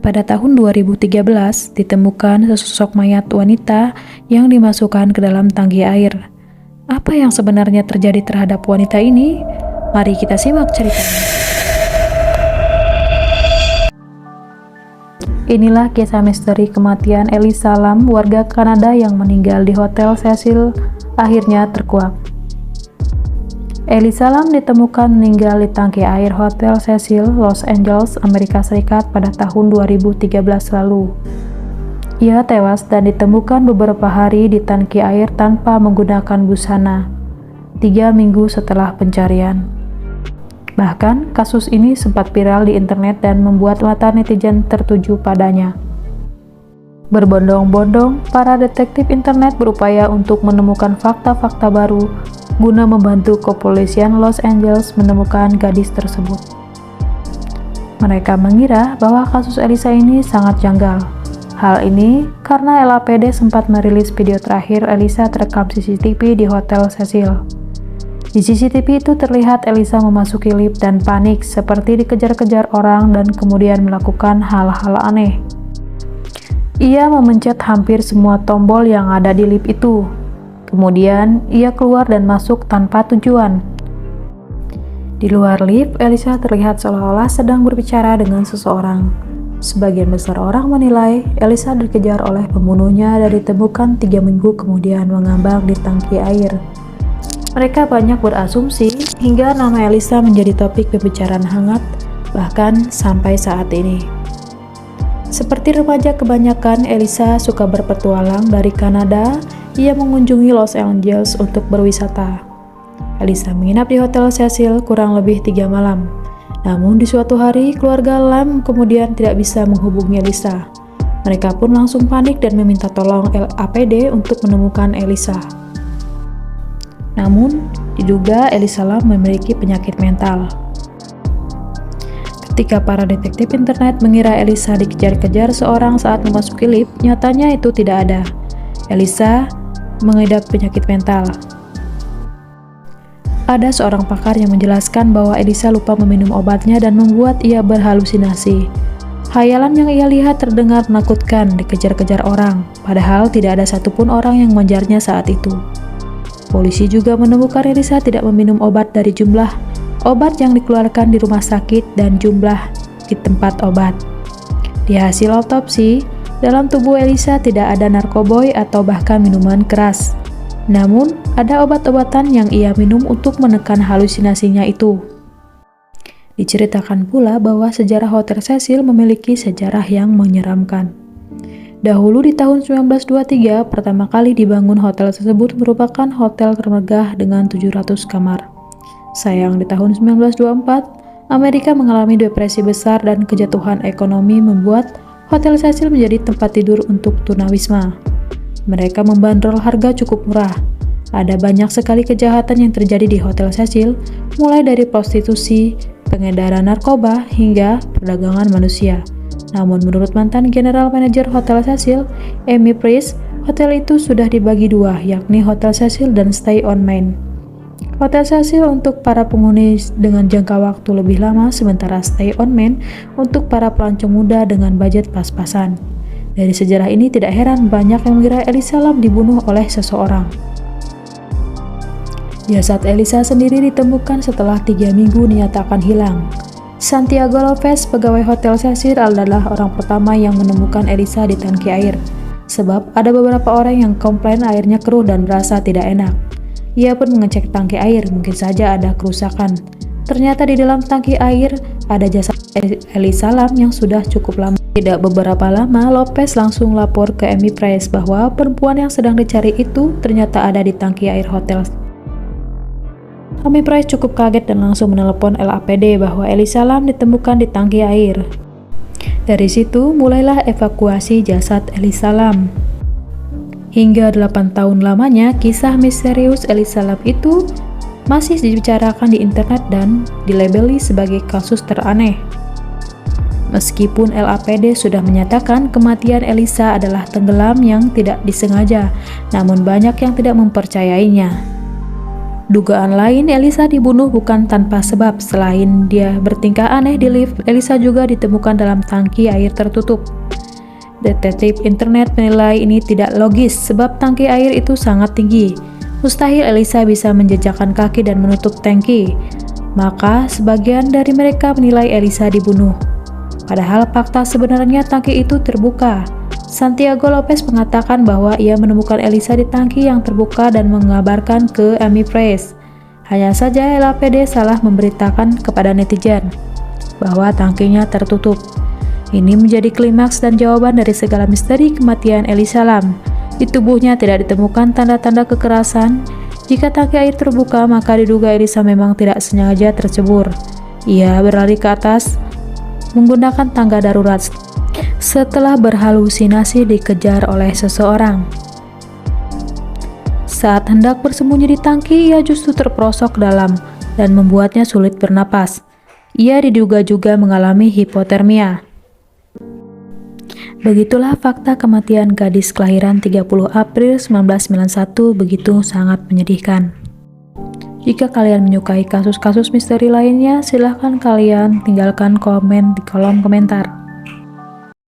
Pada tahun 2013, ditemukan sesosok mayat wanita yang dimasukkan ke dalam tangki air. Apa yang sebenarnya terjadi terhadap wanita ini? Mari kita simak ceritanya. Inilah kisah misteri kematian Elisa Lam, warga Kanada yang meninggal di Hotel Cecil, akhirnya terkuak. Elisa Lam ditemukan meninggal di tangki air Hotel Cecil, Los Angeles, Amerika Serikat pada tahun 2013 lalu. Ia tewas dan ditemukan beberapa hari di tangki air tanpa menggunakan busana, 3 minggu setelah pencarian. Bahkan, kasus ini sempat viral di internet dan membuat mata netizen tertuju padanya. Berbondong-bondong, para detektif internet berupaya untuk menemukan fakta-fakta baru guna membantu kepolisian Los Angeles menemukan gadis tersebut. Mereka mengira bahwa kasus Elisa ini sangat janggal. Hal ini karena LAPD sempat merilis video terakhir Elisa terekam CCTV di Hotel Cecil. Di CCTV itu terlihat Elisa memasuki lift dan panik seperti dikejar-kejar orang dan kemudian melakukan hal-hal aneh. Ia memencet hampir semua tombol yang ada di lift itu. Kemudian, ia keluar dan masuk tanpa tujuan. Di luar lift, Elisa terlihat seolah-olah sedang berbicara dengan seseorang. Sebagian besar orang menilai Elisa dikejar oleh pembunuhnya dan ditemukan 3 minggu kemudian mengambang di tangki air. Mereka banyak berasumsi hingga nama Elisa menjadi topik pembicaraan hangat, bahkan sampai saat ini. Seperti remaja kebanyakan, Elisa suka berpetualang dari Kanada. Ia mengunjungi Los Angeles untuk berwisata. Elisa menginap di Hotel Cecil kurang lebih 3 malam. Namun di suatu hari, keluarga Lam kemudian tidak bisa menghubungi Elisa. Mereka pun langsung panik dan meminta tolong LAPD untuk menemukan Elisa. Namun, diduga Elisa Lam memiliki penyakit mental. Ketika para detektif internet mengira Elisa dikejar-kejar seorang saat memasuki lift, nyatanya itu tidak ada. Elisa mengidap penyakit mental. Ada seorang pakar yang menjelaskan bahwa Elisa lupa meminum obatnya dan membuat ia berhalusinasi. Khayalan yang ia lihat terdengar menakutkan, dikejar-kejar orang, padahal tidak ada satupun orang yang mengejarnya saat itu. Polisi juga menemukan Elisa tidak meminum obat dari jumlah obat yang dikeluarkan di rumah sakit dan jumlah di tempat obat. Di hasil autopsi, dalam tubuh Elisa tidak ada narkoboy atau bahkan minuman keras. Namun, ada obat-obatan yang ia minum untuk menekan halusinasinya itu. Diceritakan pula bahwa sejarah Hotel Cecil memiliki sejarah yang menyeramkan. Dahulu di tahun 1923, pertama kali dibangun hotel tersebut merupakan hotel termegah dengan 700 kamar. Sayang, di tahun 1924, Amerika mengalami depresi besar dan kejatuhan ekonomi membuat Hotel Cecil menjadi tempat tidur untuk tunawisma. Mereka membandrol harga cukup murah. Ada banyak sekali kejahatan yang terjadi di Hotel Cecil, mulai dari prostitusi, pengedaran narkoba, hingga perdagangan manusia. Namun menurut mantan general manajer Hotel Cecil, Amy Price, hotel itu sudah dibagi 2, yakni Hotel Cecil dan Stay on Main. Hotel Cecil untuk para penghuni dengan jangka waktu lebih lama, sementara Stay on Main untuk para pelancong muda dengan budget pas-pasan. Dari sejarah ini tidak heran banyak yang mengira Elisa Lam dibunuh oleh seseorang. Jasad Elisa sendiri ditemukan setelah 3 minggu dinyatakan hilang. Santiago Lopez, pegawai Hotel Cecil, adalah orang pertama yang menemukan Elisa di tangki air. Sebab ada beberapa orang yang komplain airnya keruh dan berasa tidak enak. Ia pun mengecek tangki air, mungkin saja ada kerusakan. Ternyata di dalam tangki air ada jasad Elisa Lam yang sudah cukup lama. Tidak beberapa lama, Lopez langsung lapor ke Amy Price bahwa perempuan yang sedang dicari itu ternyata ada di tangki air hotel. Amy Price cukup kaget dan langsung menelepon LAPD bahwa Elisa Lam ditemukan di tangki air. Dari situ mulailah evakuasi jasad Elisa Lam. Hingga 8 tahun lamanya, kisah misterius Elisa Lam itu masih dibicarakan di internet dan dilabeli sebagai kasus teraneh. Meskipun LAPD sudah menyatakan kematian Elisa adalah tenggelam yang tidak disengaja, namun banyak yang tidak mempercayainya. Dugaan lain, Elisa dibunuh bukan tanpa sebab. Selain dia bertingkah aneh di lift, Elisa juga ditemukan dalam tangki air tertutup. Detektif internet menilai ini tidak logis sebab tangki air itu sangat tinggi. Mustahil Elisa bisa menjejakkan kaki dan menutup tangki. Maka sebagian dari mereka menilai Elisa dibunuh. Padahal fakta sebenarnya tangki itu terbuka. Santiago Lopez mengatakan bahwa ia menemukan Elisa di tangki yang terbuka dan mengabarkan ke Amy Press. Hanya saja LAPD salah memberitakan kepada netizen bahwa tangkinya tertutup. Ini menjadi klimaks dan jawaban dari segala misteri kematian Elisa Lam. Di tubuhnya tidak ditemukan tanda-tanda kekerasan. Jika tangki air terbuka, maka diduga Elisa memang tidak sengaja tercebur. Ia berlari ke atas menggunakan tangga darurat setelah berhalusinasi dikejar oleh seseorang. Saat hendak bersembunyi di tangki, ia justru terperosok dalam dan membuatnya sulit bernapas. Ia diduga juga mengalami hipotermia. Begitulah fakta kematian gadis kelahiran 30 April 1991, begitu sangat menyedihkan. Jika kalian menyukai kasus-kasus misteri lainnya, silahkan kalian tinggalkan komen di kolom komentar.